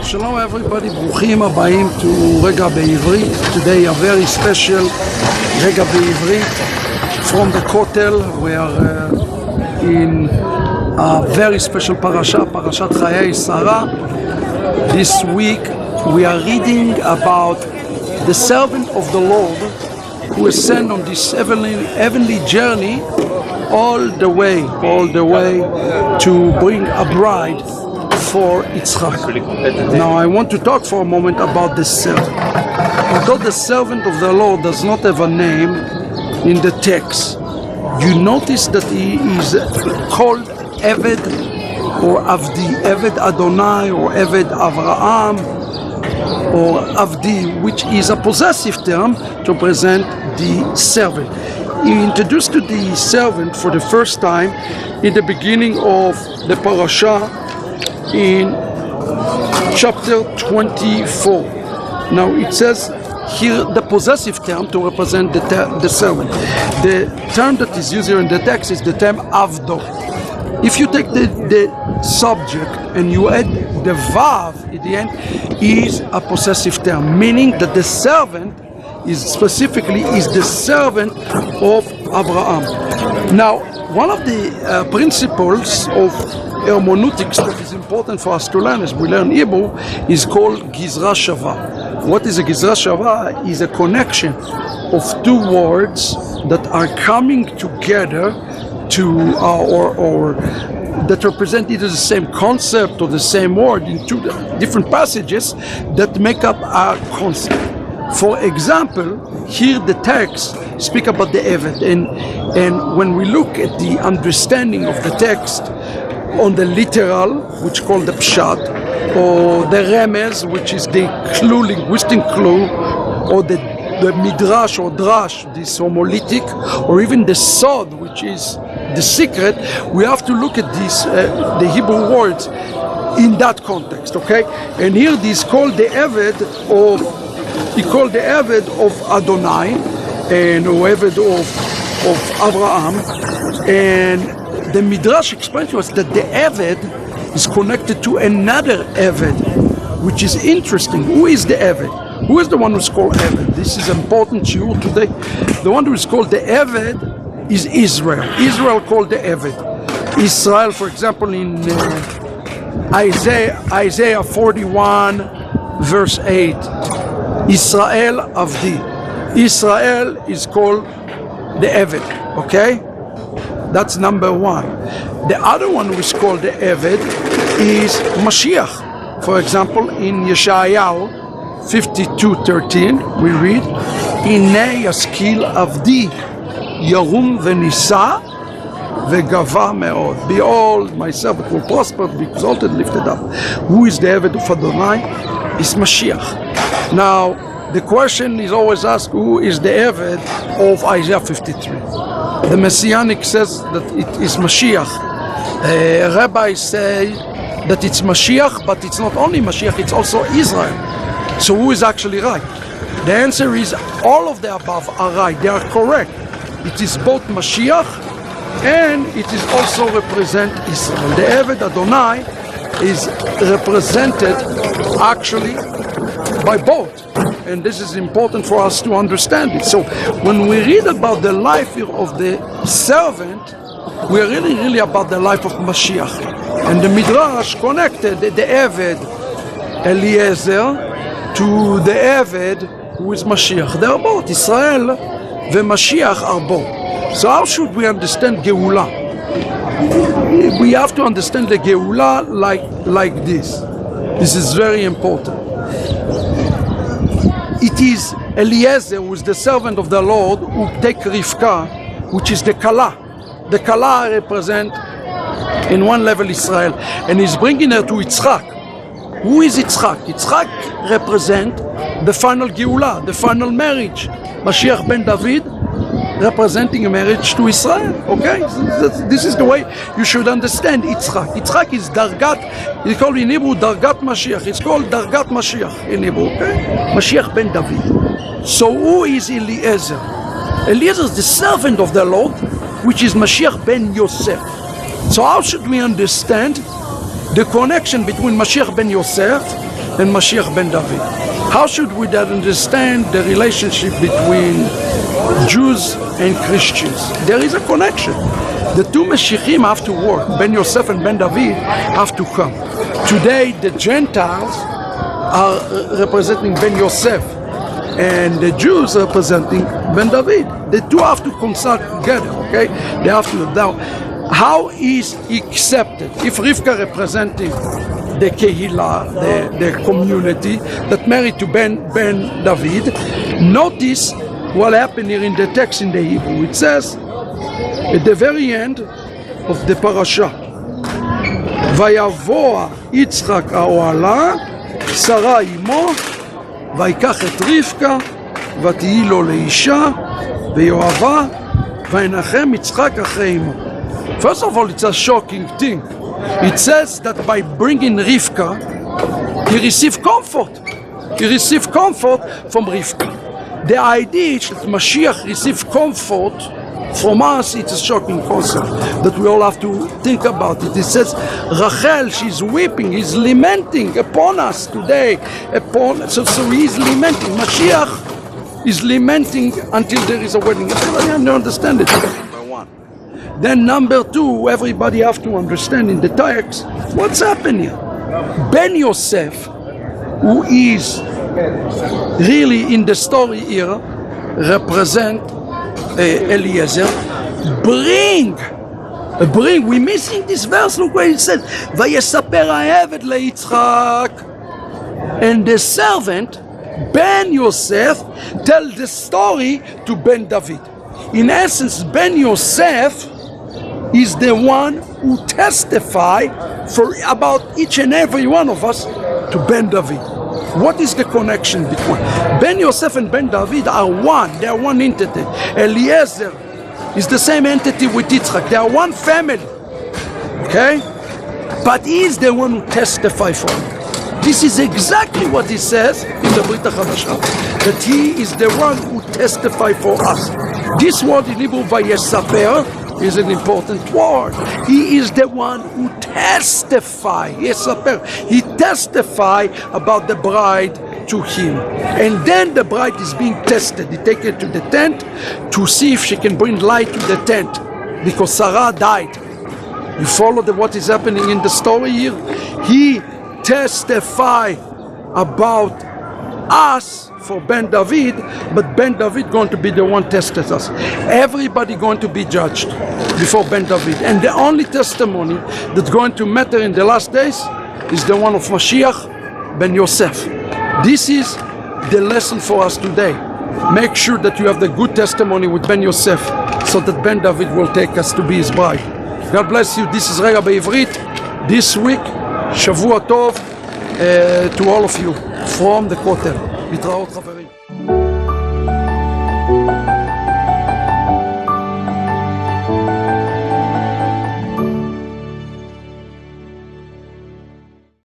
Shalom everybody, ברוכים הבאים to Regah בעברית. Today a very special Regah בעברית from the Kotel. We are in a very special parasha, Parashat Chaje, Sara. This week we are reading about the servant of the Lord who is sent on this heavenly journey all the way to bring a bride for Yitzchak. Now I want to talk for a moment about the servant. Although the servant of the Lord does not have a name in the text, you notice that he is called Eved or Avdi, Eved Adonai or Eved Avraham or Avdi, which is a possessive term to present the servant. He introduced to the servant for the first time in the beginning of the parasha in chapter 24. Now it says here the possessive term to represent the servant. The term that is used here in the text is the term avdo. If you take the subject and you add the vav at the end, is a possessive term, meaning that the servant is specifically the servant of Abraham. Now, one of the principles of hermeneutics that is important for us to learn as we learn Hebrew is called Gizra Shava. What is a Gizra Shava? Is a connection of two words that are coming together to or that represent either the same concept or the same word in two different passages that make up a concept. For example, here the text speak about the Eved, and when we look at the understanding of the text on the literal, which is called the pshat, or the remez, which is the clue, linguistic clue, or the midrash or drash, this homiletic, or even the sod, which is the secret, we have to look at these the Hebrew words in that context, okay? And here this called the Eved of he called the Eved of Adonai and Eved of Abraham, and the Midrash explains to us that the Eved is connected to another Eved, which is interesting. Who is the Eved? Who is the one who's called Eved? This is important shiur today. The one who is called the Eved is Israel. Israel called the Eved. Israel, for example, in Isaiah 41 verse 8, Israel Avdi. Israel is called the Eved, okay? That's number one. The other one who is called the Eved is Mashiach. For example, in Yeshayahu 52:13, we read, Inei yaskil avdi, yarum v'nisa, v'gava me'od. Behold, my servant will prosper, be exalted, lifted up. Who is the Eved of Adonai? Is Mashiach. Now, the question is always asked, who is the Eved of Isaiah 53? The Messianic says that it is Mashiach. Rabbis say that it's Mashiach, but it's not only Mashiach, it's also Israel. So who is actually right? The answer is all of the above are right, they are correct. It is both Mashiach and it is also represent Israel. The Eved Adonai is represented actually by both, and this is important for us to understand it. So when we read about the life of the servant, we are really about the life of Mashiach, and the Midrash connected the Eved Eliezer to the Eved who is Mashiach. They are both, Israel and Mashiach are both. So how should we understand Geula? We have to understand the Geula like this. This is very important. It is Eliezer, who is the servant of the Lord, who take Rivka, which is the Kala. The Kala represent in one level Israel, and he's bringing her to Yitzchak. Who is Yitzchak? Yitzchak represent the final Geula, the final marriage. Mashiach ben David representing a marriage to Israel. Okay, this is the way you should understand Yitzchak. Yitzchak is Dargat. It's called in Hebrew Dargat Mashiach. It's called Dargat Mashiach in Hebrew. Okay, Mashiach ben David. So who is Eliezer? Eliezer is the servant of the Lord, which is Mashiach ben Yosef. So how should we understand the connection between Mashiach ben Yosef and Mashiach ben David. How should we then understand the relationship between Jews and Christians? There is a connection. The two Mashiachim have to work. Ben Yosef and Ben David have to come. Today, the Gentiles are representing Ben Yosef, and the Jews representing Ben David. The two have to consult together, okay? They have to. Now, how is he accepted? If Rivka representing the Kehillah, the community that married to Ben David, notice what happened here in the text in the Hebrew. It says, at the very end of the parasha, Vayavoa Yitzchak האוהלה, Sara imo, ויקח את רבקה, ותהי לו לאישה, ויאהבה, וינחם יצחק אחרי אמו. First of all, it's a shocking thing. It says that by bringing Rivka, he received comfort. He received comfort from Rivka. The idea is that Mashiach received comfort from us. It's a shocking concept that we all have to think about it. It says, Rachel, she's weeping, he's lamenting upon us today. So he's lamenting. Mashiach is lamenting until there is a wedding. Everybody understand it. Then number two, everybody have to understand in the text what's happening here. Ben Yosef, who is really in the story here, represent Eliezer, bring, we're missing this verse, look where it says, Vayesaper ha'eved leYitzchak, and the servant, Ben Yosef, tell the story to Ben David. In essence, Ben Yosef is the one who testify for about each and every one of us to Ben David. What is the connection between Ben Yosef and Ben David? Are one. They are one entity. Eliezer is the same entity with Yitzchak. They are one family. Okay? But he is the one who testify for him. This is exactly what he says in the Brit HaChadasha, that he is the one who testify for us. This word in Hebrew, Vayesaper, is an important word. He is the one who testify. Yesaper. He testify about the bride to him. And then the bride is being tested. He take her to the tent to see if she can bring light to the tent, because Sara died. You follow what is happening in the story here? He testify about us for Ben David, but Ben David going to be the one tested us. Everybody going to be judged before Ben David, and the only testimony that's going to matter in the last days is the one of Mashiach ben Yosef. This is the lesson for us today. Make sure that you have the good testimony with Ben Yosef, so that Ben David will take us to be his bride. God bless you. This is Regah בעברית. This week, שבוע טוב to all of you from the Kotel. להתראות חברים.